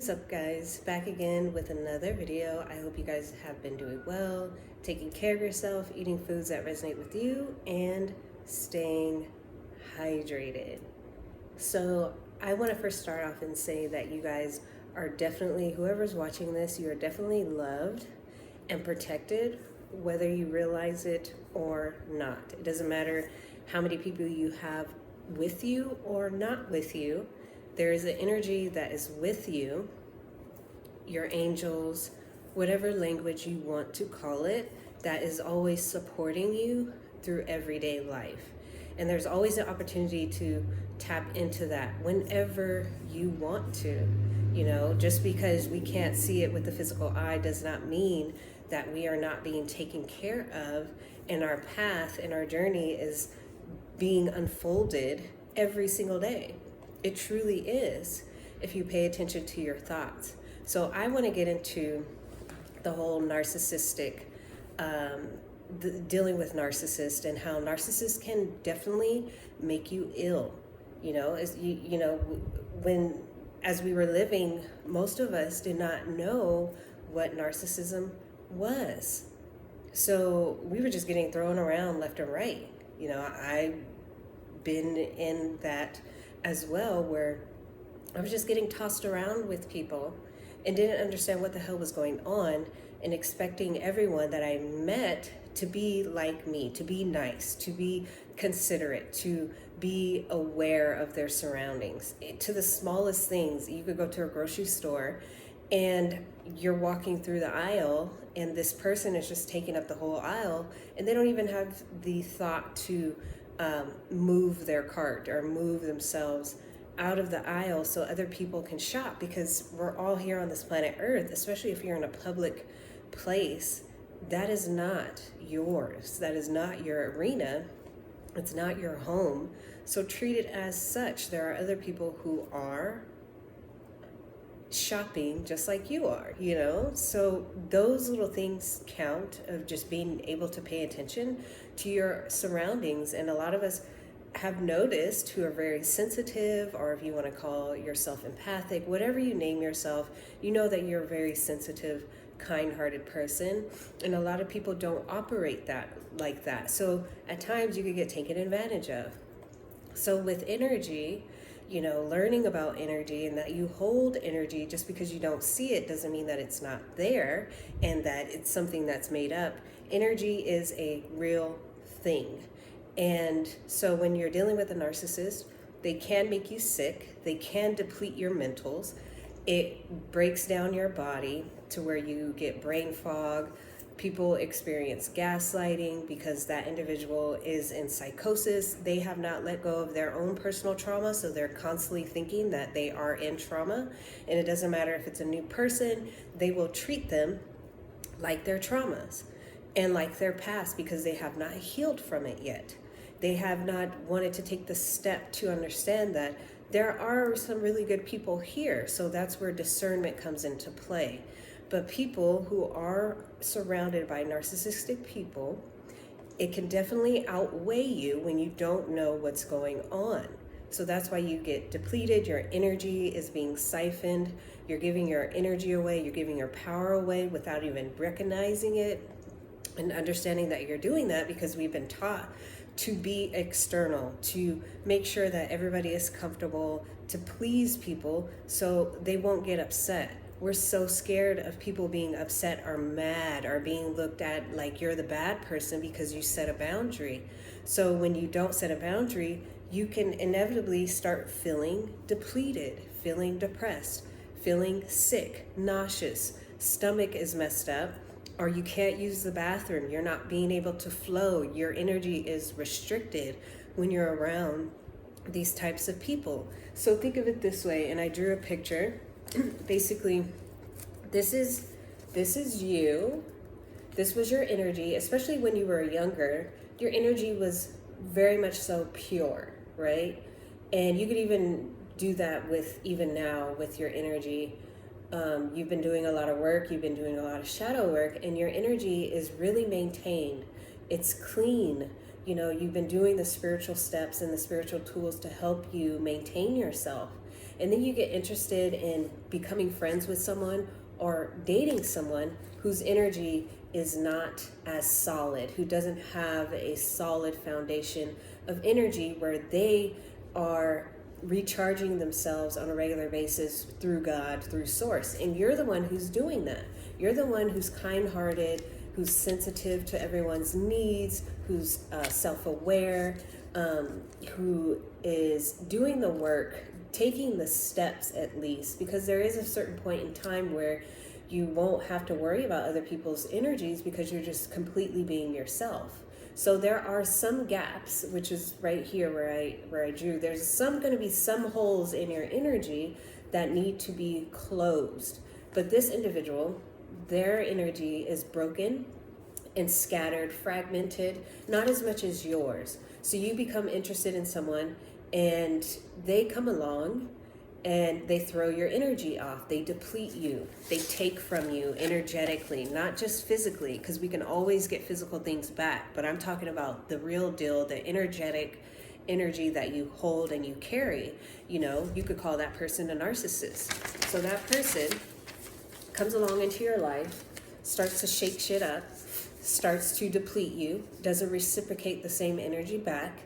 What's up, guys? Back again with another video. I hope you guys have been doing well, taking care of yourself, eating foods that resonate with you, and staying hydrated. So I want to first start off and say that you guys are definitely, whoever's watching this, you are definitely loved and protected, whether you realize it or not. It doesn't matter how many people you have with you or not with you. There is an energy that is with you, your angels, whatever language you want to call it, that is always supporting you through everyday life. And there's always an opportunity to tap into that whenever you want to. You know, just because we can't see it with the physical eye does not mean that we are not being taken care of, and our path and our journey is being unfolded every single day. It truly is, if you pay attention to your thoughts. So I want to get into the whole narcissistic, dealing with narcissists, and how narcissists can definitely make you ill. You know, as we were living, most of us did not know what narcissism was. So we were just getting thrown around left and right. You know, I've been in that as well, where I was just getting tossed around with people and didn't understand what the hell was going on, and expecting everyone that I met to be like me, to be nice, to be considerate, to be aware of their surroundings. To the smallest things. You could go to a grocery store and you're walking through the aisle and this person is just taking up the whole aisle, and they don't even have the thought to move their cart or move themselves out of the aisle so other people can shop, because we're all here on this planet Earth, especially if you're in a public place. That is not yours. That is not your arena. It's not your home. So treat it as such. There are other people who are shopping just like you are, you know? So those little things count, of just being able to pay attention to your surroundings. And a lot of us have noticed, who are very sensitive, or if you want to call yourself empathic, whatever you name yourself, you know that you're a very sensitive, kind-hearted person. And a lot of people don't operate like that. So at times you could get taken advantage of. So with energy, you know, learning about energy, and that you hold energy, just because you don't see it doesn't mean that it's not there and that it's something that's made up. Energy is a real thing. And so when you're dealing with a narcissist, they can make you sick. They can deplete your mentals. It breaks down your body to where you get brain fog. People experience gaslighting because that individual is in psychosis. They have not let go of their own personal trauma, so they're constantly thinking that they are in trauma. And it doesn't matter if it's a new person, they will treat them like their traumas and like their past, because they have not healed from it yet. They have not wanted to take the step to understand that there are some really good people here. So that's where discernment comes into play. But people who are surrounded by narcissistic people, it can definitely outweigh you when you don't know what's going on. So that's why you get depleted. Your energy is being siphoned. You're giving your energy away. You're giving your power away without even recognizing it and understanding that you're doing that, because we've been taught to be external, to make sure that everybody is comfortable, to please people so they won't get upset. We're so scared of people being upset or mad or being looked at like you're the bad person because you set a boundary. So when you don't set a boundary, you can inevitably start feeling depleted, feeling depressed, feeling sick, nauseous, stomach is messed up, or you can't use the bathroom. You're not being able to flow. Your energy is restricted when you're around these types of people. So think of it this way, and I drew a picture. Basically, this is you. This was your energy, especially when you were younger. Your energy was very much so pure, right? And you could even do that with, even now, with your energy. You've been doing a lot of work, you've been doing a lot of shadow work, and your energy is really maintained. It's clean. You know, you've been doing the spiritual steps and the spiritual tools to help you maintain yourself. And then you get interested in becoming friends with someone or dating someone whose energy is not as solid, who doesn't have a solid foundation of energy where they are recharging themselves on a regular basis through God, through Source. And you're the one who's doing that. You're the one who's kind-hearted, who's sensitive to everyone's needs, who's self-aware, who is doing the work, taking the steps at least, because there is a certain point in time where you won't have to worry about other people's energies because you're just completely being yourself. So there are some gaps, which is right here where I drew. There's going to be some holes in your energy that need to be closed. But this individual, their energy is broken and scattered, fragmented, not as much as yours. So you become interested in someone and they come along and they throw your energy off. They deplete you. They take from you energetically, not just physically, because we can always get physical things back. But I'm talking about the real deal, the energetic energy that you hold and you carry. You know, you could call that person a narcissist. So that person comes along into your life, starts to shake shit up, starts to deplete you, doesn't reciprocate the same energy back,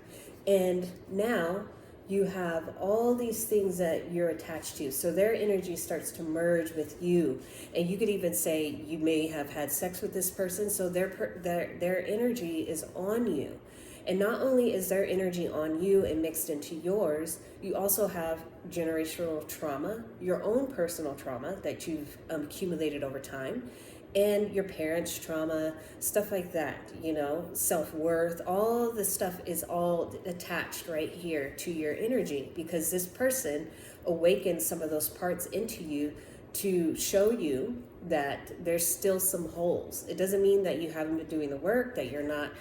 and now you have all these things that you're attached to. So their energy starts to merge with you. And you could even say you may have had sex with this person, so their energy is on you. And not only is their energy on you and mixed into yours, you also have generational trauma, your own personal trauma that you've accumulated over time, and your parents' trauma, stuff like that, you know, self-worth, all the stuff is all attached right here to your energy, because this person awakens some of those parts into you to show you that there's still some holes. It doesn't mean that you haven't been doing the work, that you're not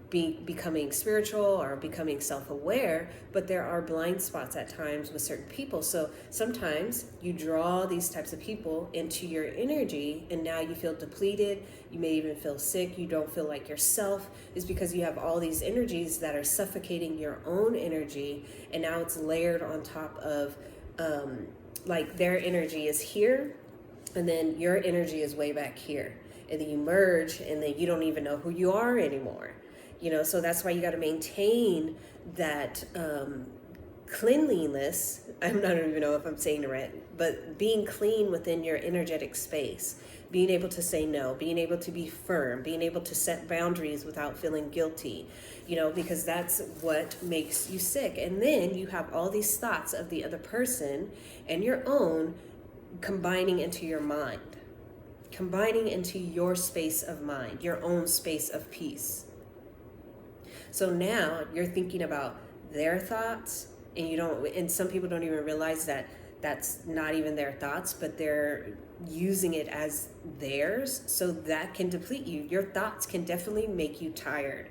becoming spiritual or becoming self-aware, but there are blind spots at times with certain people. So sometimes you draw these types of people into your energy and now you feel depleted, you may even feel sick, you don't feel like yourself, is because you have all these energies that are suffocating your own energy, and now it's layered on top of like their energy is here and then your energy is way back here. And then you merge and then you don't even know who you are anymore. You know, so that's why you got to maintain that cleanliness. I don't even know if I'm saying it right, but being clean within your energetic space, being able to say no, being able to be firm, being able to set boundaries without feeling guilty, you know, because that's what makes you sick. And then you have all these thoughts of the other person and your own combining into your mind, combining into your space of mind, your own space of peace. So now you're thinking about their thoughts, and some people don't even realize that that's not even their thoughts, but they're using it as theirs. So that can deplete you. Your thoughts can definitely make you tired.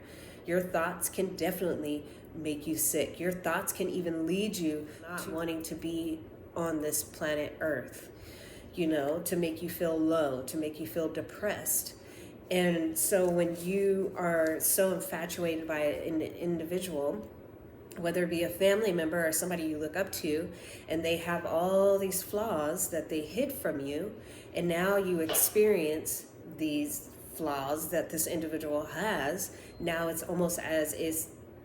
Your thoughts can definitely make you sick. Your thoughts can even lead you to wanting to be on this planet Earth, you know, to make you feel low, to make you feel depressed. And so when you are so infatuated by an individual, whether it be a family member or somebody you look up to, and they have all these flaws that they hid from you, and now you experience these flaws that this individual has, now it's almost as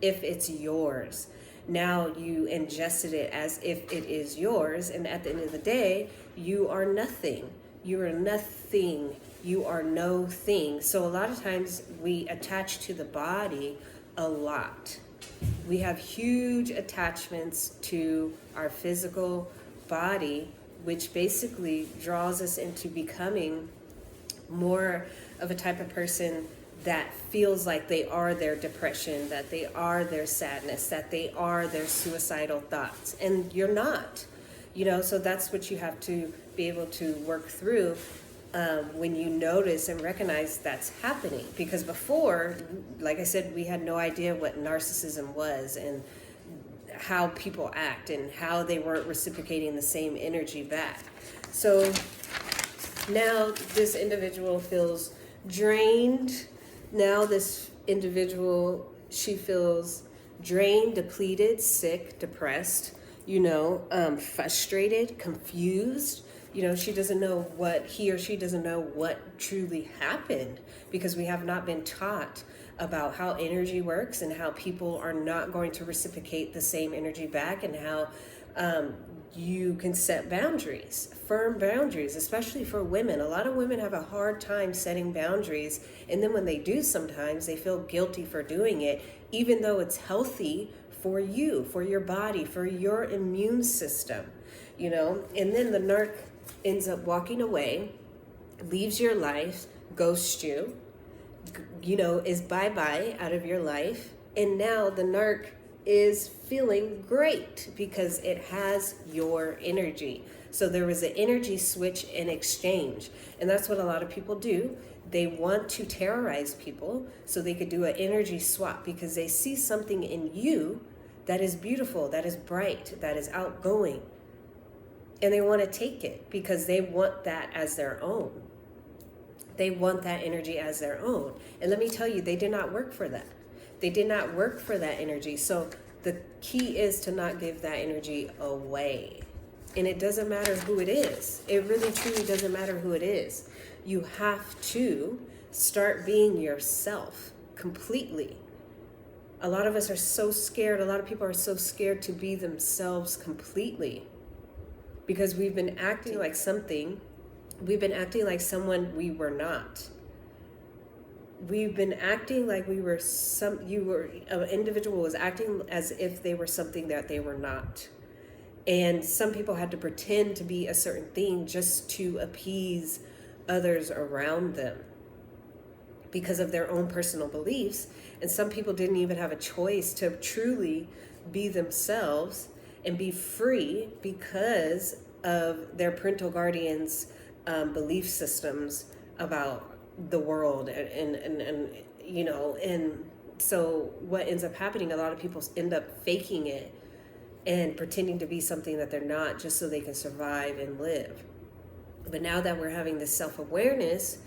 if it's yours. Now you ingested it as if it is yours, and at the end of the day, you are nothing. You are nothing. You are no thing. So a lot of times we attach to the body a lot. We have huge attachments to our physical body, which basically draws us into becoming more of a type of person that feels like they are their depression, that they are their sadness, that they are their suicidal thoughts. And you're not, you know, so that's what you have to be able to work through when you notice and recognize that's happening. Because before, like I said, we had no idea what narcissism was and how people act and how they weren't reciprocating the same energy back. So now this individual feels drained. Now this individual, she feels drained, depleted, sick, depressed. frustrated, confused. She doesn't know he or she doesn't know what truly happened, because we have not been taught about how energy works and how people are not going to reciprocate the same energy back, and how you can set boundaries, firm boundaries, especially for women. A lot of women have a hard time setting boundaries, and then when they do, sometimes they feel guilty for doing it, even though it's healthy for you, for your body, for your immune system, and then the narc ends up walking away, leaves your life, ghosts you, is bye-bye out of your life. And now the narc is feeling great because it has your energy. So there was an energy switch in exchange. And that's what a lot of people do. They want to terrorize people so they could do an energy swap, because they see something in you that is beautiful, that is bright, that is outgoing. And they want to take it because they want that as their own. They want that energy as their own. And let me tell you, they did not work for that. They did not work for that energy. So the key is to not give that energy away. And it doesn't matter who it is. It really, truly doesn't matter who it is. You have to start being yourself completely. A lot of us are so scared. A lot of people are so scared to be themselves completely, because we've been acting like something. We've been acting like someone we were not. We've been acting like an individual was acting as if they were something that they were not. And some people had to pretend to be a certain thing just to appease others around them because of their own personal beliefs. And some people didn't even have a choice to truly be themselves and be free because of their parental guardians' belief systems about the world. And so what ends up happening, a lot of people end up faking it and pretending to be something that they're not, just so they can survive and live. But now that we're having this self-awareness,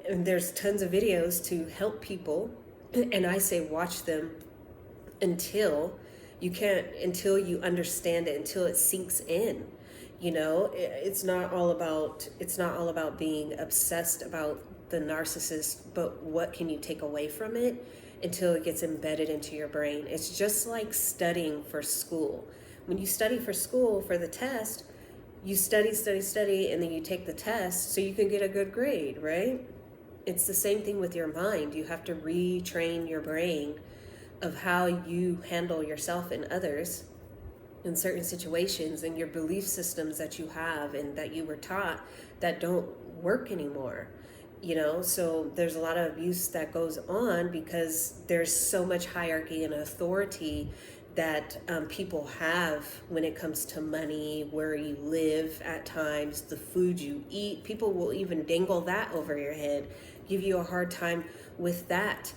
and there's tons of videos to help people, and I say watch them until you understand it, until it sinks in. It's not all about being obsessed about the narcissist, but what can you take away from it until it gets embedded into your brain. It's just like studying for school. When you study for school for the test, you study, and then you take the test so you can get a good grade, right? It's the same thing with your mind. You have to retrain your brain of how you handle yourself and others in certain situations, and your belief systems that you have and that you were taught that don't work anymore. So there's a lot of abuse that goes on because there's so much hierarchy and authority that people have when it comes to money, where you live at times, the food you eat. People will even dangle that over your head, give you a hard time with that.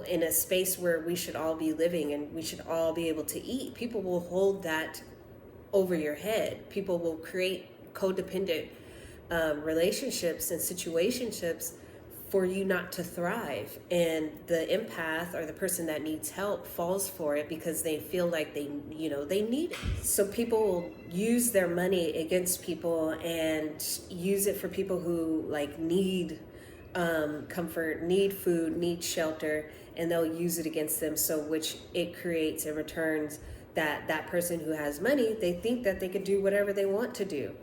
In a space where we should all be living and we should all be able to eat, people will hold that over your head. People will create codependent relationships and situationships for you not to thrive. And the empath, or the person that needs help, falls for it because they feel like they need it. So people will use their money against people and use it for people who need comfort, need food, need shelter, and they'll use it against them. So which it creates and returns that person who has money, they think that they can do whatever they want to do.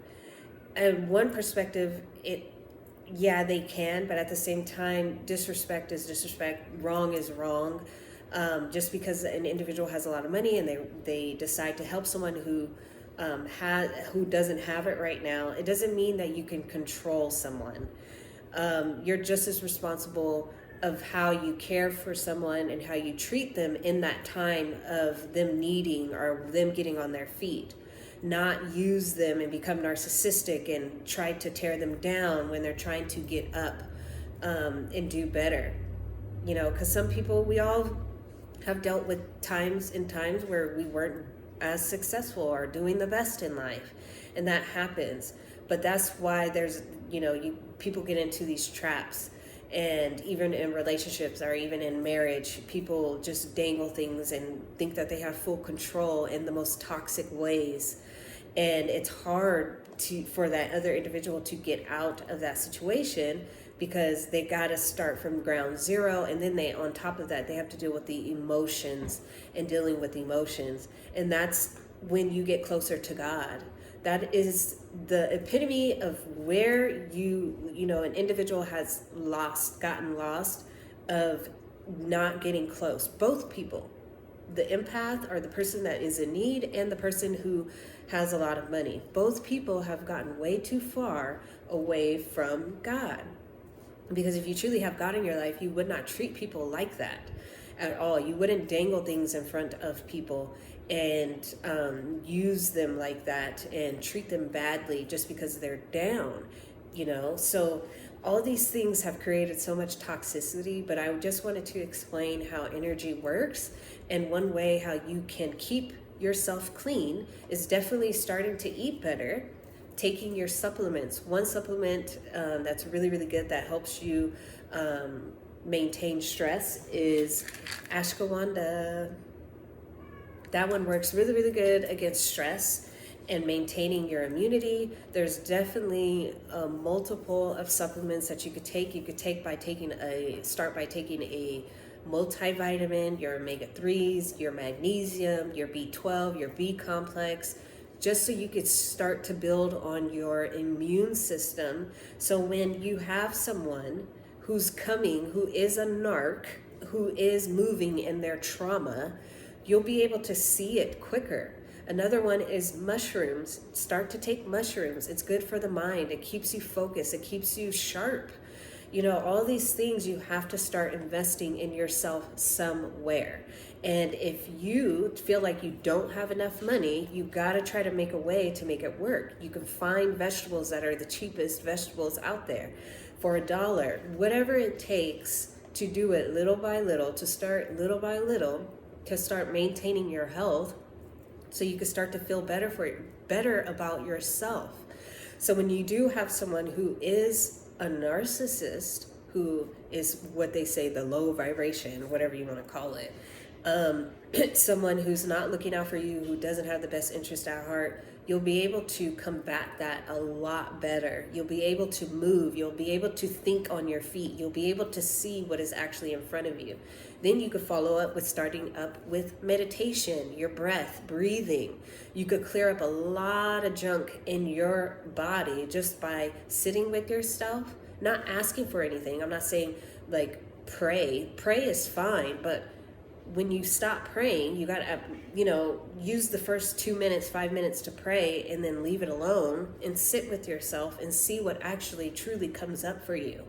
And one perspective, they can, but at the same time, disrespect is disrespect, wrong is wrong. Just because an individual has a lot of money and they decide to help someone who doesn't have it right now, it doesn't mean that you can control someone. You're just as responsible of how you care for someone and how you treat them in that time of them needing or them getting on their feet. Not use them and become narcissistic and try to tear them down when they're trying to get up and do better. Because some people, we all have dealt with times where we weren't as successful or doing the best in life, and that happens. But that's why there's people get into these traps, And even in relationships or even in marriage, people just dangle things and think that they have full control in the most toxic ways. And it's hard for that other individual to get out of that situation, because they got to start from ground zero, and then they, on top of that, they have to deal with the emotions and dealing with emotions. And that's when you get closer to God. That is the epitome of where an individual has gotten lost, of not getting close. Both people, the empath or the person that is in need and the person who has a lot of money, both people have gotten way too far away from God. Because if you truly have God in your life, you would not treat people like that at all. You wouldn't dangle things in front of people and use them like that and treat them badly just because they're down, So all these things have created so much toxicity, but I just wanted to explain how energy works. And one way how you can keep yourself clean is definitely starting to eat better, taking your supplements. One supplement that's really, really good that helps you maintain stress is ashwagandha. That one works really, really good against stress and maintaining your immunity. There's definitely multiple of supplements that you could take. You could start by taking a multivitamin, your omega-3s, your magnesium, your B12, your B complex, just so you could start to build on your immune system. So when you have someone who's coming, who is a narc, who is moving in their trauma, you'll be able to see it quicker. Another one is mushrooms. Start to take mushrooms. It's good for the mind. It keeps you focused. It keeps you sharp. All these things, you have to start investing in yourself somewhere. And if you feel like you don't have enough money, you got to try to make a way to make it work. You can find vegetables that are the cheapest vegetables out there for $1, whatever it takes to do it little by little, to start little by little, to start maintaining your health, so you can start to feel better about yourself. So when you do have someone who is a narcissist, who is what they say the low vibration, whatever you want to call it, someone who's not looking out for you, who doesn't have the best interest at heart, you'll be able to combat that a lot better. You'll be able to move. You'll be able to think on your feet. You'll be able to see what is actually in front of you. Then you could follow up with starting up with meditation, your breath, breathing. You could clear up a lot of junk in your body just by sitting with yourself, not asking for anything. I'm not saying like pray. Pray is fine, but when you stop praying, you got to, use the first 2 minutes, 5 minutes to pray, and then leave it alone and sit with yourself and see what actually truly comes up for you.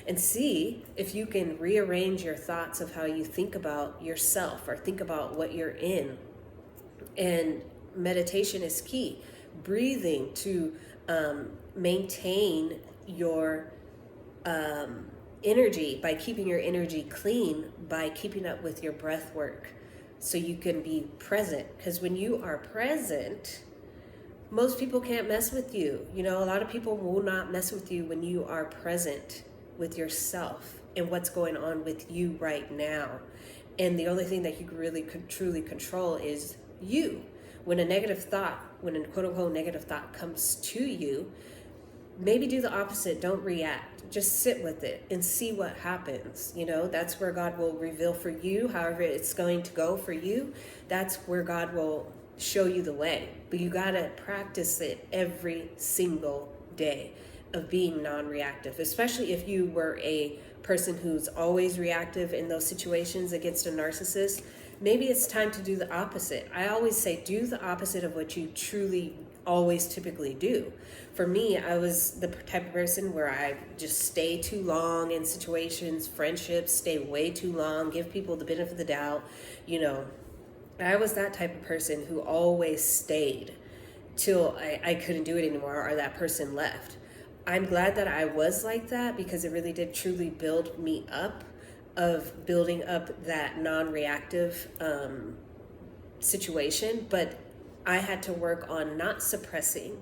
And see if you can rearrange your thoughts of how you think about yourself or think about what you're in. And meditation is key. Breathing to maintain your energy, by keeping your energy clean, by keeping up with your breath work, so you can be present. Because when you are present, most people can't mess with you. A lot of people will not mess with you when you are present with yourself and what's going on with you right now. And the only thing that you really could truly control is you. When a quote unquote negative thought comes to you, maybe do the opposite. Don't react. Just sit with it and see what happens. That's where God will reveal for you, however it's going to go for you. That's where God will show you the way. But you got to practice it every single day, of being non-reactive, especially if you were a person who's always reactive in those situations against a narcissist. Maybe it's time to do the opposite. I always say, do the opposite of what you truly always typically do. For me, I was the type of person where I just stay too long in situations, friendships, stay way too long, give people the benefit of the doubt. I was that type of person who always stayed till I couldn't do it anymore or that person left. I'm glad that I was like that, because it really did truly build me up, of building up that non-reactive situation. But I had to work on not suppressing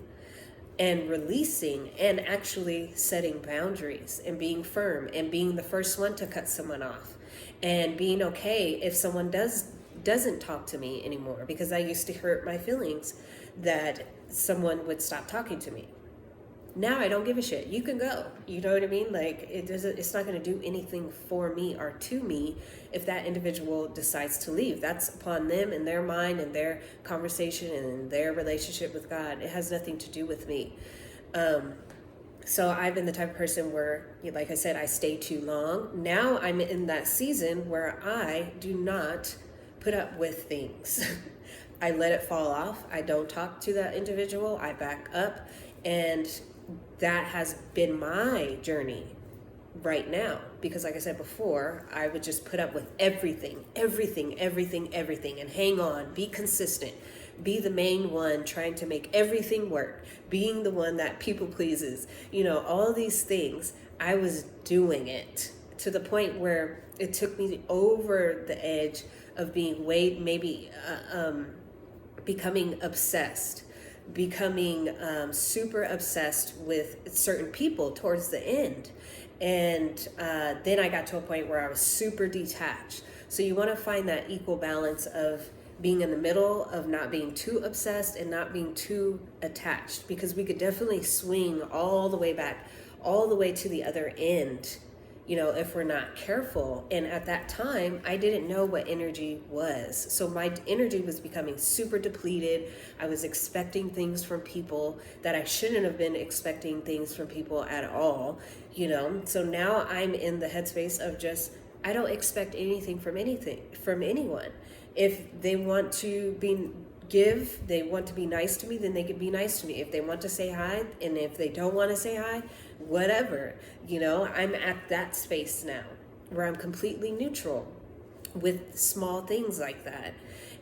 and releasing and actually setting boundaries and being firm and being the first one to cut someone off and being okay if someone doesn't talk to me anymore, because I used to hurt my feelings that someone would stop talking to me. Now I don't give a shit. You can go. You know what I mean? Like, it's not going to do anything for me or to me if that individual decides to leave. That's upon them and their mind and their conversation and their relationship with God. It has nothing to do with me. So I've been the type of person where, like I said, I stay too long. Now I'm in that season where I do not put up with things. I let it fall off. I don't talk to that individual. I back up. And that has been my journey right now, because like I said before, I would just put up with everything, and hang on, be consistent, be the main one trying to make everything work, being the one that people pleases, all these things. I was doing it to the point where it took me over the edge of being becoming obsessed, becoming super obsessed with certain people towards the end. And then I got to a point where I was super detached. So you want to find that equal balance of being in the middle, of not being too obsessed and not being too attached, because we could definitely swing all the way back, all the way to the other end, if we're not careful. And at that time, I didn't know what energy was. So my energy was becoming super depleted. I was expecting things from people that I shouldn't have been expecting things from people at all, So now I'm in the headspace of just, I don't expect anything from anyone. If they want to they want to be nice to me, then they can be nice to me. If they want to say hi, and if they don't want to say hi, whatever. I'm at that space now where I'm completely neutral with small things like that.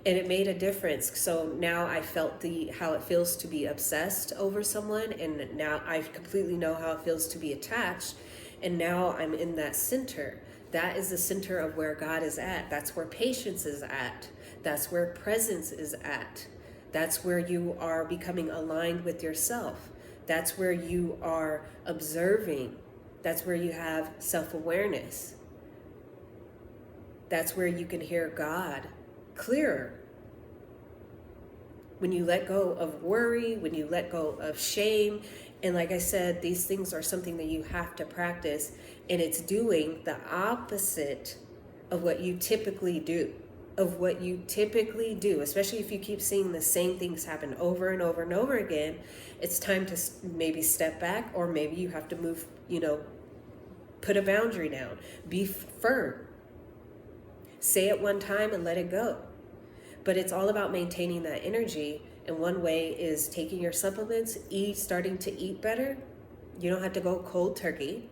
And it made a difference. So now I felt how it feels to be obsessed over someone, and now I completely know how it feels to be attached. And now I'm in that center. That is the center of where God is at. That's where patience is at. That's where presence is at. That's where you are becoming aligned with yourself. That's where you are observing. That's where you have self-awareness. That's where you can hear God clearer. When you let go of worry, when you let go of shame, and like I said, these things are something that you have to practice, and it's doing the opposite of what you typically do. Especially if you keep seeing the same things happen over and over and over again. It's time to maybe step back, or maybe you have to move, put a boundary down, be firm, say it one time and let it go. But it's all about maintaining that energy. And one way is taking your supplements, starting to eat better. You don't have to go cold turkey.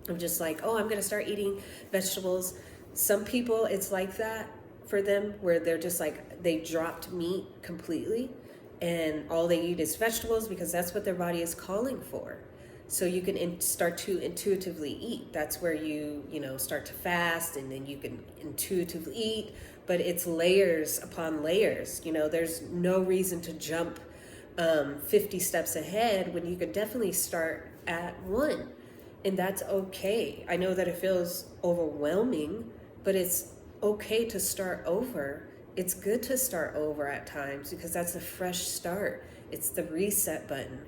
I'm just like, I'm going to start eating vegetables. Some people, it's like that for them, where they're just like, they dropped meat completely and all they eat is vegetables because that's what their body is calling for. So you can start to intuitively eat. That's where you start to fast, and then you can intuitively eat, but it's layers upon layers. There's no reason to jump 50 steps ahead when you could definitely start at one. And that's okay. I know that it feels overwhelming, but it's okay to start over. It's good to start over at times, because that's a fresh start. It's the reset button.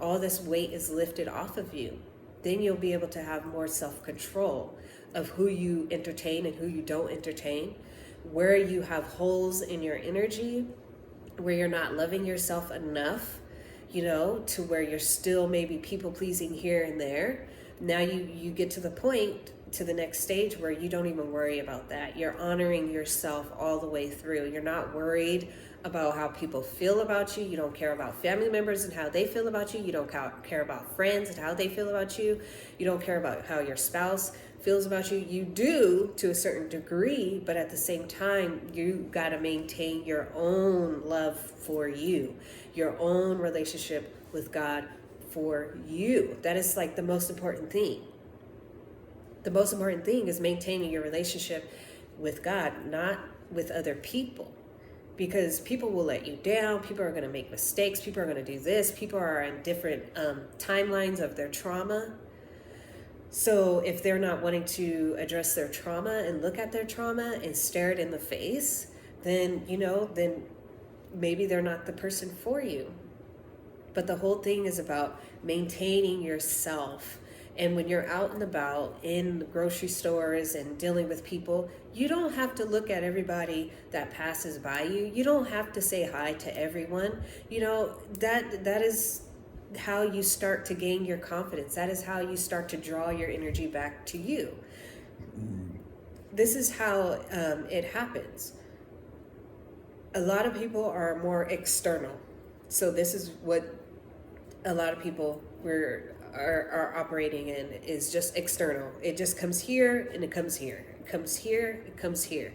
All this weight is lifted off of you. Then you'll be able to have more self-control of who you entertain and who you don't entertain, where you have holes in your energy, where you're not loving yourself enough, to where you're still maybe people pleasing here and there. Now you get to the point, to the next stage, where you don't even worry about that. You're honoring yourself all the way through. You're not worried about how people feel about you. You don't care about family members and how they feel about you. You don't care about friends and how they feel about you. You don't care about how your spouse feels about you. You do to a certain degree, but at the same time, you got to maintain your own love for you, your own relationship with God for you. That is like the most important thing. The most important thing is maintaining your relationship with God, not with other people. because people will let you down. People are going to make mistakes. People are going to do this. People are in different timelines of their trauma. So if they're not wanting to address their trauma and look at their trauma and stare it in the face, then, then maybe they're not the person for you. But the whole thing is about maintaining yourself. And when you're out and about in the grocery stores and dealing with people, you don't have to look at everybody that passes by you. You don't have to say hi to everyone. That is how you start to gain your confidence. That is how you start to draw your energy back to you. This is how it happens. A lot of people are more external. So this is what a lot of people are operating in, is just external. It just comes here and it comes here. It comes here, it comes here.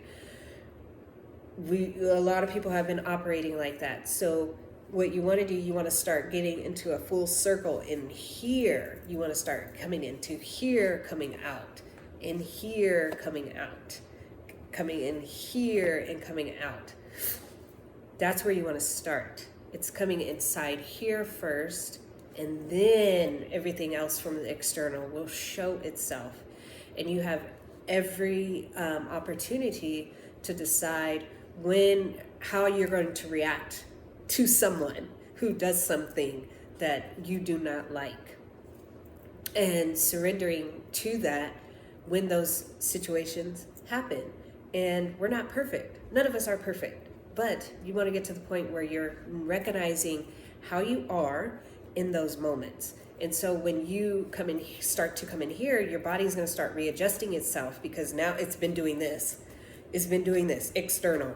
A lot of people have been operating like that. So what you want to do, you want to start getting into a full circle in here. You want to start coming into here, coming out, in here, coming out, coming in here and coming out. That's where you want to start. It's coming inside here first, and then everything else from the external will show itself. And you have every opportunity to decide how you're going to react to someone who does something that you do not like. And surrendering to that when those situations happen. And we're not perfect. None of us are perfect. But you want to get to the point where you're recognizing how you are in those moments. And so when you start to come in here, your body's going to start readjusting itself, because now it's been doing this. It's been doing this external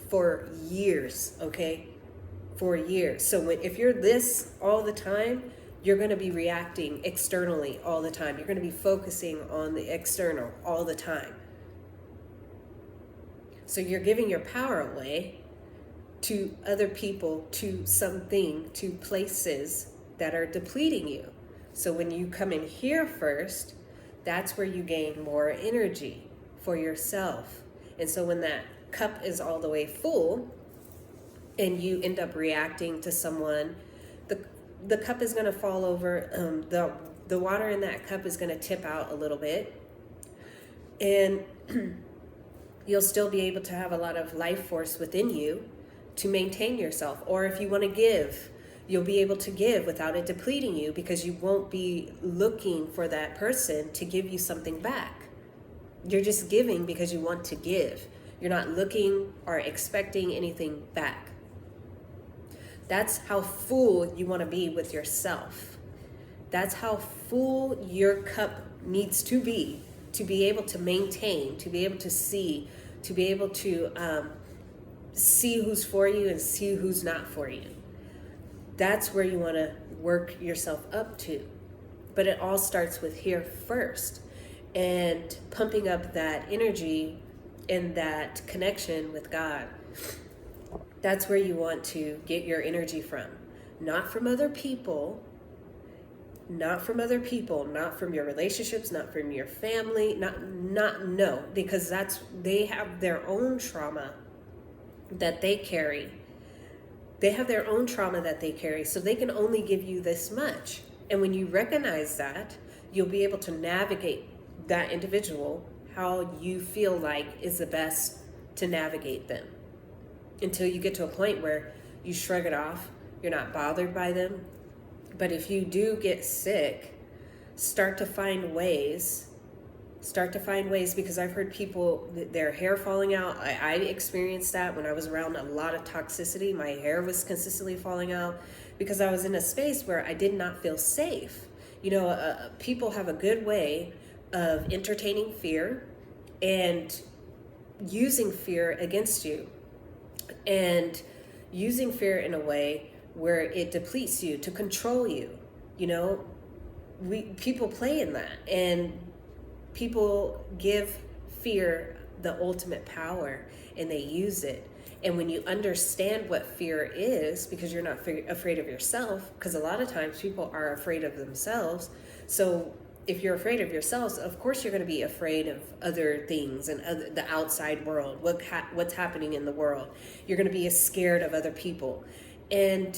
for years, okay? For years. So if you're this all the time, you're going to be reacting externally all the time. You're going to be focusing on the external all the time. So you're giving your power away to other people, to something, to places that are depleting you. So when you come in here first, that's where you gain more energy for yourself. And so when that cup is all the way full and you end up reacting to someone, the cup is going to fall over. The water in that cup is going to tip out a little bit. And you'll still be able to have a lot of life force within you to maintain yourself. Or if you want to give, you'll be able to give without it depleting you, because you won't be looking for that person to give you something back. You're just giving because you want to give. You're not looking or expecting anything back. That's how full you want to be with yourself. That's how full your cup needs to be able to maintain, to be able to see, to be able to see who's for you and see who's not for you. That's where you want to work yourself up to. But it all starts with here first, and pumping up that energy and that connection with God. That's where you want to get your energy from. Not from other people, not from your relationships, not from your family, no, because they have their own trauma that they carry. They have their own trauma that they carry, so they can only give you this much. And when you recognize that, you'll be able to navigate that individual how you feel like is the best to navigate them, until you get to a point where you shrug it off. You're not bothered by them. But if you do get sick, start to find ways, because I've heard people, their hair falling out. I experienced that when I was around a lot of toxicity. My hair was consistently falling out because I was in a space where I did not feel safe. People have a good way of entertaining fear and using fear against you, and using fear in a way where it depletes you to control you. People play in that, and people give fear the ultimate power, and they use it. And when you understand what fear is, because you're not afraid of yourself, because a lot of times people are afraid of themselves. So if you're afraid of yourselves, of course you're going to be afraid of other things and the outside world, what's happening in the world. You're going to be scared of other people. And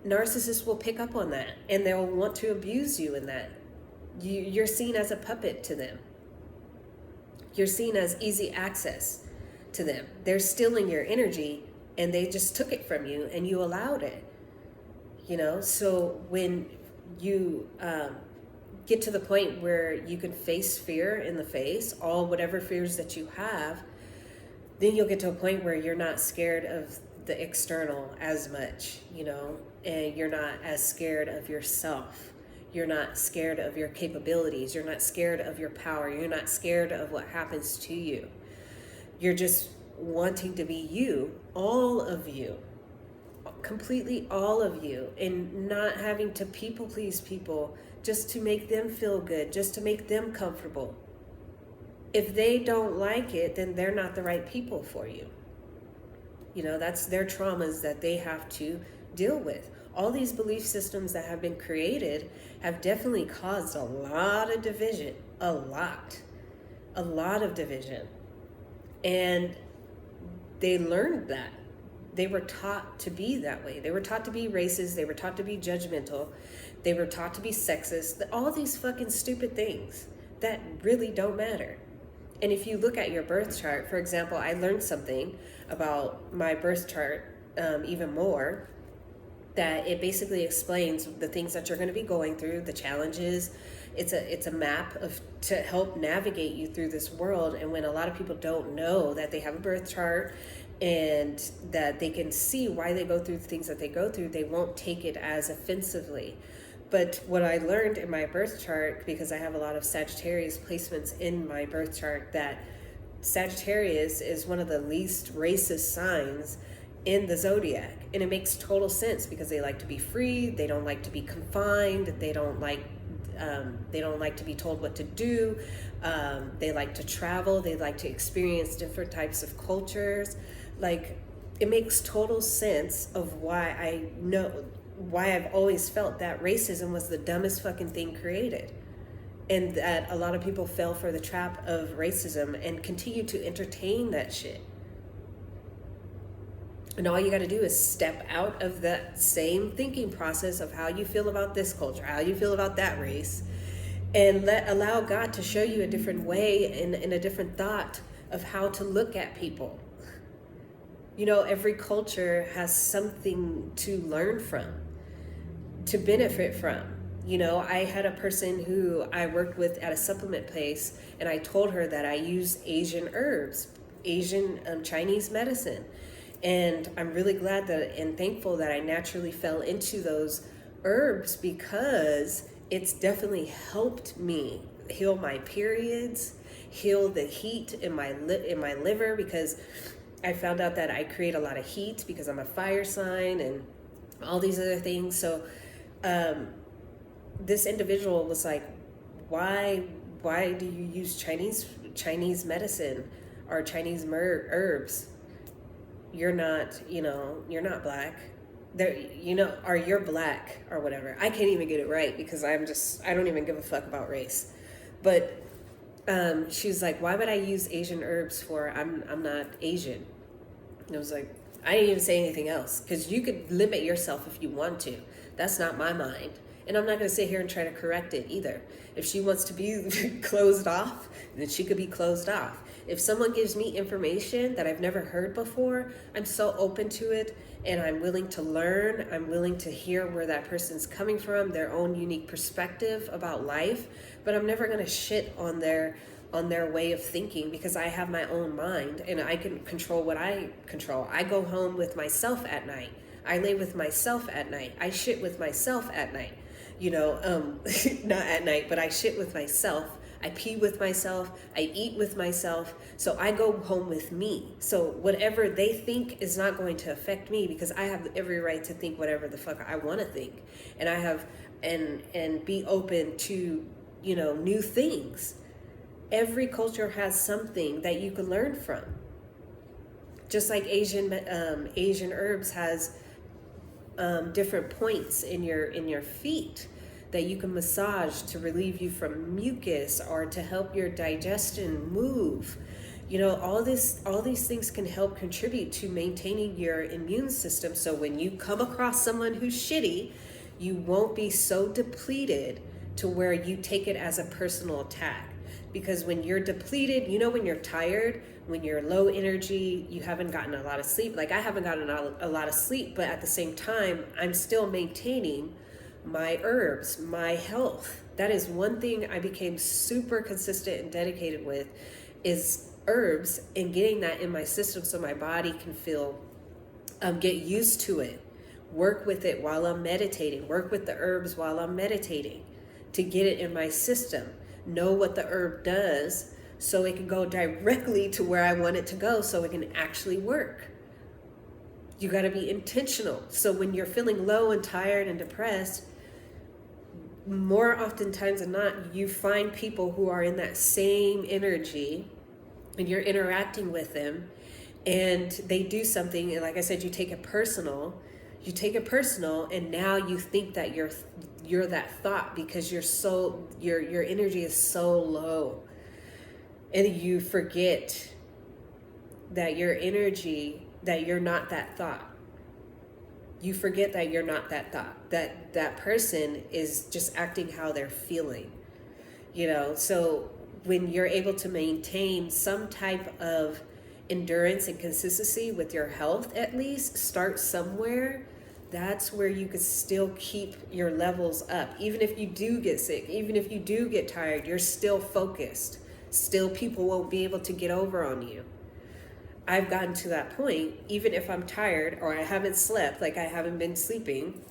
narcissists will pick up on that, and they'll want to abuse you in that. You're seen as a puppet to them. You're seen as easy access to them. They're stealing your energy, and they just took it from you, and you allowed it. So when you get to the point where you can face fear in the face, whatever fears that you have, then you'll get to a point where you're not scared of the external as much, and you're not as scared of yourself. You're not scared of your capabilities. You're not scared of your power. You're not scared of what happens to you. You're just wanting to be you, all of you, completely all of you, and not having to people please people just to make them feel good, just to make them comfortable. If they don't like it, then they're not the right people for you. That's their traumas that they have to deal with. All these belief systems that have been created have definitely caused a lot of division, a lot of division. And they learned that. They were taught to be that way. They were taught to be racist. They were taught to be judgmental. They were taught to be sexist. All these fucking stupid things that really don't matter. And if you look at your birth chart, for example, I learned something about my birth chart even more, that it basically explains the things that you're going to be going through, the challenges. It's a map to help navigate you through this world. And when a lot of people don't know that they have a birth chart and that they can see why they go through the things that they go through, they won't take it as offensively. But what I learned in my birth chart, because I have a lot of Sagittarius placements in my birth chart, that Sagittarius is one of the least racist signs in the zodiac. And it makes total sense because they like to be free, they don't like to be confined, they don't like to be told what to do, they like to travel, they like to experience different types of cultures. Like, it makes total sense of why I've always felt that racism was the dumbest fucking thing created, and that a lot of people fell for the trap of racism and continue to entertain that shit. And all you got to do is step out of that same thinking process of how you feel about this culture, how you feel about that race, and allow God to show you a different way and a different thought of how to look at people. Every culture has something to learn from, to benefit from. I had a person who I worked with at a supplement place, and I told her that I use Asian herbs, Chinese medicine. And I'm really glad and thankful that I naturally fell into those herbs, because it's definitely helped me heal my periods, heal the heat in my liver, because I found out that I create a lot of heat because I'm a fire sign and all these other things. So this individual was like, why do you use Chinese medicine or Chinese herbs? You're not black. Or you're black or whatever. I can't even get it right because I don't even give a fuck about race. But she's like, why would I use Asian herbs for? I'm not Asian. And I was like, I didn't even say anything else, because you could limit yourself if you want to. That's not my mind. And I'm not going to sit here and try to correct it either. If she wants to be closed off, then she could be closed off. If someone gives me information that I've never heard before, I'm so open to it, and I'm willing to learn. I'm willing to hear where that person's coming from, their own unique perspective about life. But I'm never going to shit on their way of thinking, because I have my own mind and I can control what I control. I go home with myself at night. I lay with myself at night. I shit with myself at night. Not at night, but I shit with myself. I pee with myself. I eat with myself. So I go home with me. So whatever they think is not going to affect me, because I have every right to think whatever the fuck I want to think. And I have, and be open to, new things. Every culture has something that you can learn from. Just like Asian herbs has different points in your feet that you can massage to relieve you from mucus or to help your digestion move. All these things can help contribute to maintaining your immune system. So when you come across someone who's shitty, you won't be so depleted to where you take it as a personal attack. Because when you're depleted, when you're tired, when you're low energy, you haven't gotten a lot of sleep. Like I haven't gotten a lot of sleep, but at the same time, I'm still maintaining my herbs, my health. That is one thing I became super consistent and dedicated with, is herbs, and getting that in my system so my body can feel, get used to it. Work with it while I'm meditating. Work with the herbs while I'm meditating to get it in my system. Know what the herb does so it can go directly to where I want it to go, so it can actually work. You got to be intentional. So when you're feeling low and tired and depressed, more oftentimes than not, you find people who are in that same energy, and you're interacting with them, and they do something, and like I said, you take it personal, and now you think that you're that thought, because your energy is so low, and you forget that you're not that thought. You forget that you're not that thought, that person is just acting how they're feeling. So when you're able to maintain some type of endurance and consistency with your health, at least start somewhere. That's where you could still keep your levels up. Even if you do get sick, even if you do get tired, you're still focused. Still, people won't be able to get over on you. I've gotten to that point, even if I'm tired or I haven't slept, like I haven't been sleeping,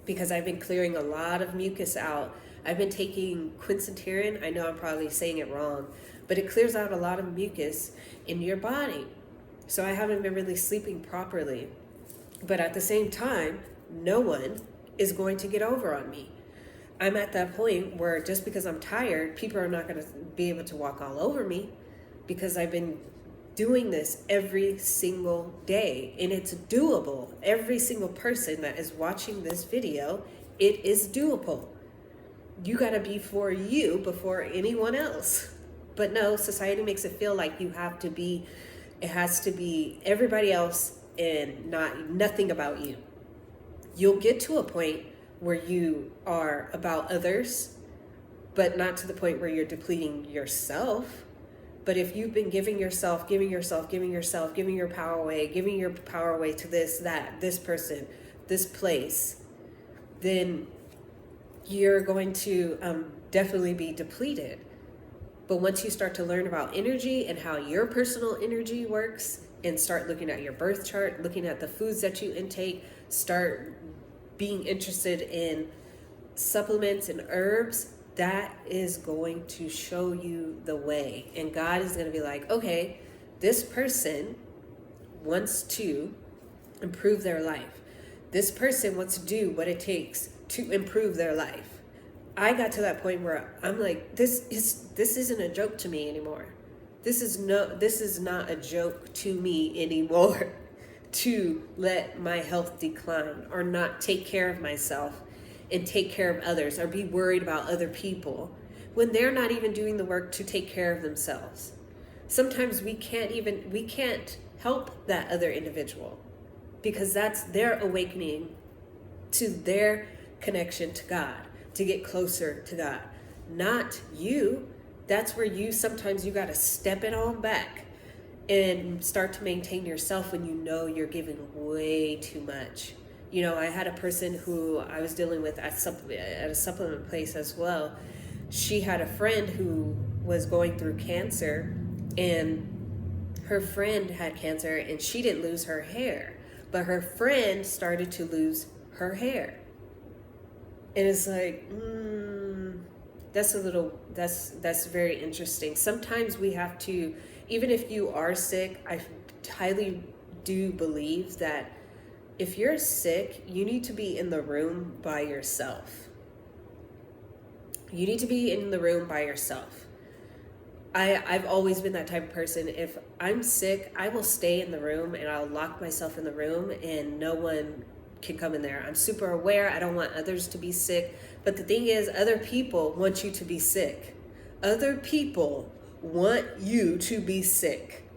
because I've been clearing a lot of mucus out. I've been taking quinceterin. I know I'm probably saying it wrong, but it clears out a lot of mucus in your body. So I haven't been really sleeping properly. But at the same time, no one is going to get over on me. I'm at that point where just because I'm tired, people are not going to be able to walk all over me, because I've been doing this every single day, and it's doable. Every single person that is watching this video, it is doable. You got to be for you before anyone else. But no, society makes it feel like it has to be everybody else and nothing about you. You'll get to a point where you are about others, but not to the point where you're depleting yourself. But if you've been giving your power away to this person, this place, then you're going to definitely be depleted. But once you start to learn about energy and how your personal energy works, and start looking at your birth chart, looking at the foods that you intake, start being interested in supplements and herbs, that is going to show you the way. And God is going to be like, okay, this person wants to improve their life. This person wants to do what it takes to improve their life. I got to that point where I'm like, this isn't a joke to me anymore. This is not a joke to me anymore to let my health decline or not take care of myself and take care of others, or be worried about other people when they're not even doing the work to take care of themselves. Sometimes we can't help that other individual, because that's their awakening to their connection to God, to get closer to God, not you. That's where sometimes you got to step it on back and start to maintain yourself when you know you're giving way too much. I had a person who I was dealing with at a supplement place as well. She had a friend who was going through cancer, and her friend had cancer, and she didn't lose her hair, but her friend started to lose her hair. And it's like, that's very interesting. Sometimes we have to, even if you are sick, I highly do believe that if you're sick, you need to be in the room by yourself. You need to be in the room by yourself. I've always been that type of person. If I'm sick, I will stay in the room and I'll lock myself in the room, and no one can come in there. I'm super aware. I don't want others to be sick. But the thing is, other people want you to be sick. Other people want you to be sick.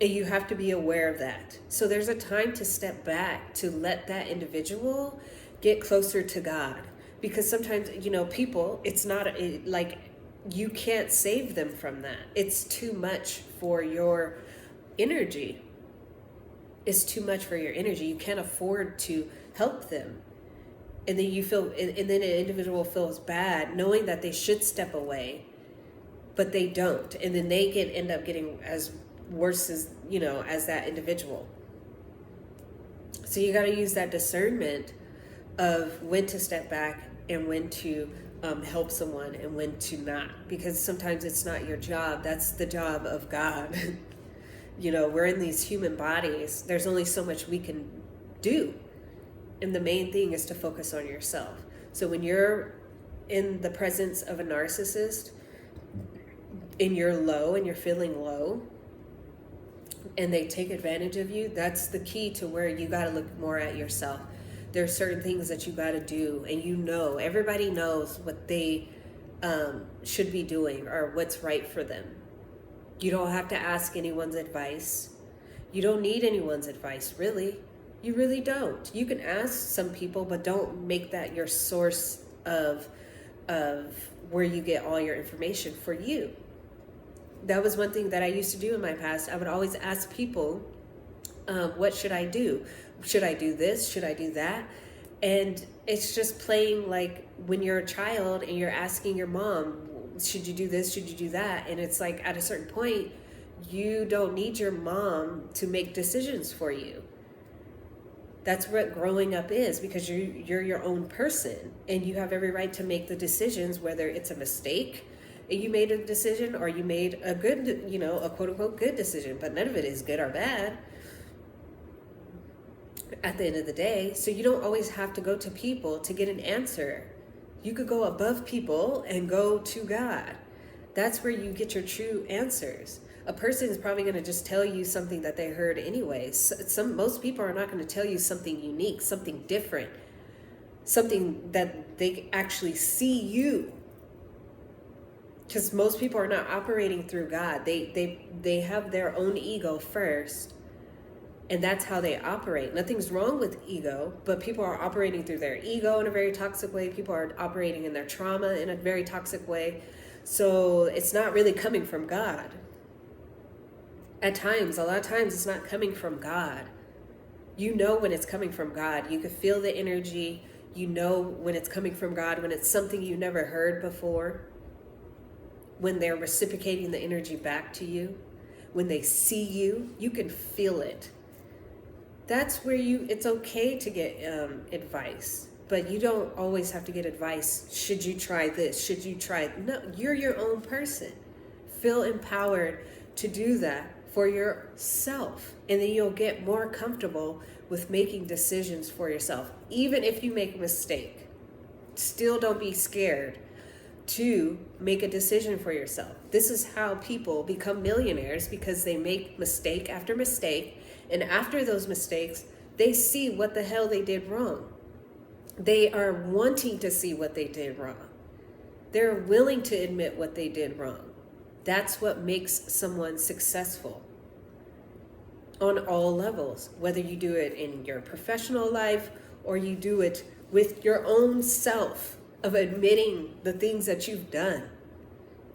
And you have to be aware of that. So there's a time to step back, to let that individual get closer to God. Because sometimes, people, it's not like you can't save them from that. It's too much for your energy. It's too much for your energy. You can't afford to help them. And then and then an individual feels bad knowing that they should step away, but they don't. And then they end up getting as worse as that individual. So you got to use that discernment of when to step back and when to help someone and when to not, because sometimes it's not your job. That's the job of God. We're in these human bodies. There's only so much we can do. And the main thing is to focus on yourself. So when you're in the presence of a narcissist and you're low and you're feeling low and they take advantage of you, that's the key to where you got to look more at yourself. There are certain things that you got to do, and everybody knows what they should be doing or what's right for them. You don't have to ask anyone's advice. You don't need anyone's advice, really. You really don't. You can ask some people, but don't make that your source of where you get all your information for you. That was one thing that I used to do in my past. I would always ask people, what should I do? Should I do this? Should I do that? And it's just playing like when you're a child and you're asking your mom, should you do this? Should you do that? And it's like at a certain point, you don't need your mom to make decisions for you. That's what growing up is, because you're your own person and you have every right to make the decisions, whether it's a mistake and you made a decision or you made a good, a quote unquote good decision, but none of it is good or bad at the end of the day. So you don't always have to go to people to get an answer. You could go above people and go to God. That's where you get your true answers. A person is probably going to just tell you something that they heard anyways. Most people are not going to tell you something unique, something different, something that they actually see you. Because most people are not operating through God. They have their own ego first, and that's how they operate. Nothing's wrong with ego, but people are operating through their ego in a very toxic way. People are operating in their trauma in a very toxic way. So it's not really coming from God. At times, a lot of times, it's not coming from God. You know when it's coming from God. You can feel the energy. You know when it's coming from God, when it's something you never heard before, when they're reciprocating the energy back to you, when they see you, you can feel it. That's where it's okay to get advice, but you don't always have to get advice. Should you try this? Should you try? No, you're your own person. Feel empowered to do that for yourself, and then you'll get more comfortable with making decisions for yourself. Even if you make a mistake, still don't be scared to make a decision for yourself. This is how people become millionaires, because they make mistake after mistake, and after those mistakes, they see what the hell they did wrong. They are wanting to see what they did wrong. They're willing to admit what they did wrong. That's what makes someone successful on all levels, whether you do it in your professional life or you do it with your own self, of admitting the things that you've done,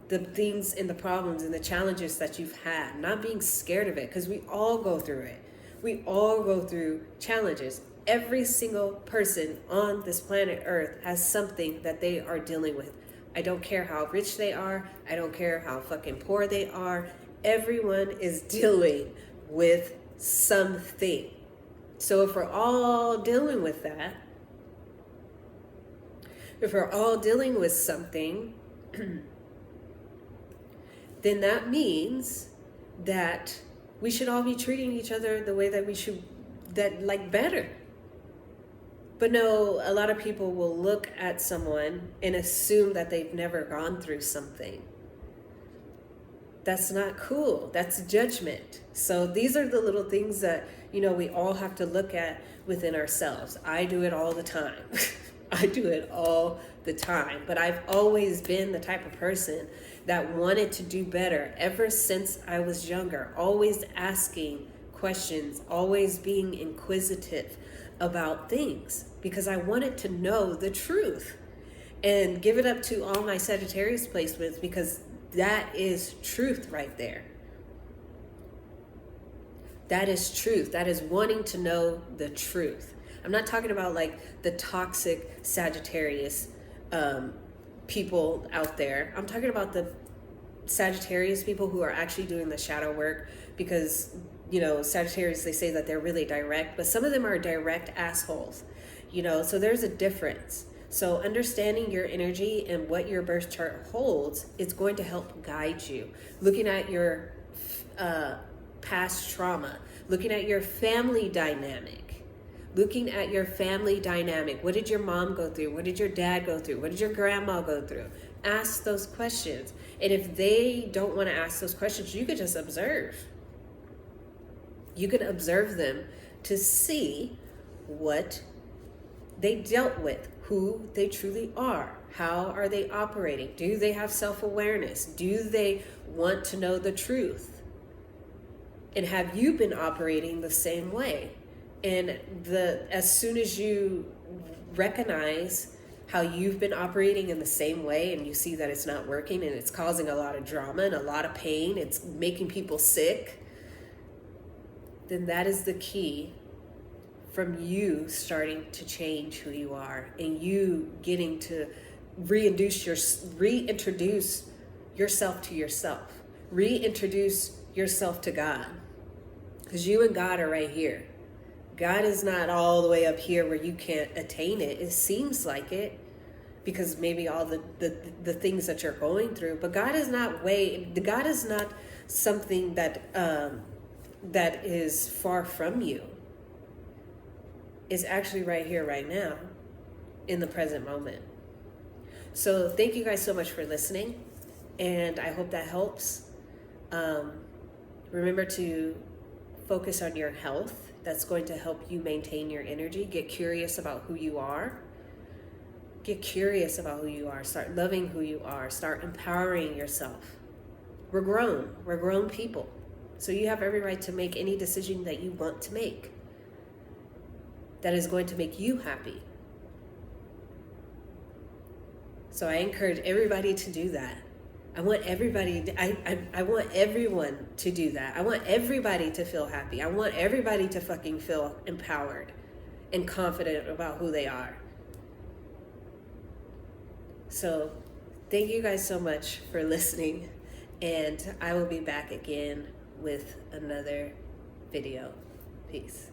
the things and the problems and the challenges that you've had, not being scared of it, because we all go through it. We all go through challenges. Every single person on this planet Earth has something that they are dealing with. I don't care how rich they are. I don't care how fucking poor they are. Everyone is dealing with something. So if we're all dealing with that, if we're all dealing with something, then that means that we should all be treating each other the way that we should, better. But no, a lot of people will look at someone and assume that they've never gone through something. That's not cool. That's judgment. So these are the little things that, we all have to look at within ourselves. I do it all the time. I do it all the time. But I've always been the type of person that wanted to do better ever since I was younger, always asking questions, always being inquisitive about things because I wanted to know the truth. And give it up to all my Sagittarius placements because that is truth right there. That is truth. That is wanting to know the truth. I'm not talking about like the toxic Sagittarius people out there. I'm talking about the Sagittarius people who are actually doing the shadow work because, Sagittarius, they say that they're really direct, but some of them are direct assholes, so there's a difference. So understanding your energy and what your birth chart holds is going to help guide you. Looking at your past trauma, looking at your family dynamic, What did your mom go through? What did your dad go through? What did your grandma go through? Ask those questions. And if they don't want to ask those questions, you could just observe. You can observe them to see what they dealt with, who they truly are. How are they operating? Do they have self-awareness? Do they want to know the truth? And have you been operating the same way? And as soon as you recognize how you've been operating in the same way and you see that it's not working and it's causing a lot of drama and a lot of pain, it's making people sick, then that is the key from you starting to change who you are and you getting to reintroduce yourself to yourself, reintroduce yourself to God, because you and God are right here. God is not all the way up here where you can't attain it. It seems like it because maybe all the things that you're going through, but God is not something that is far from you. Is actually right here, right now, in the present moment. So thank you guys so much for listening, and I hope that helps. Remember to focus on your health. That's going to help you maintain your energy. Get curious about who you are. Start loving who you are. Start empowering yourself. We're grown people. So you have every right to make any decision that you want to make that is going to make you happy. So I encourage everybody to do that. I want everyone to do that. I want everybody to feel happy. I want everybody to fucking feel empowered and confident about who they are. So thank you guys so much for listening, and I will be back again with another video. Peace.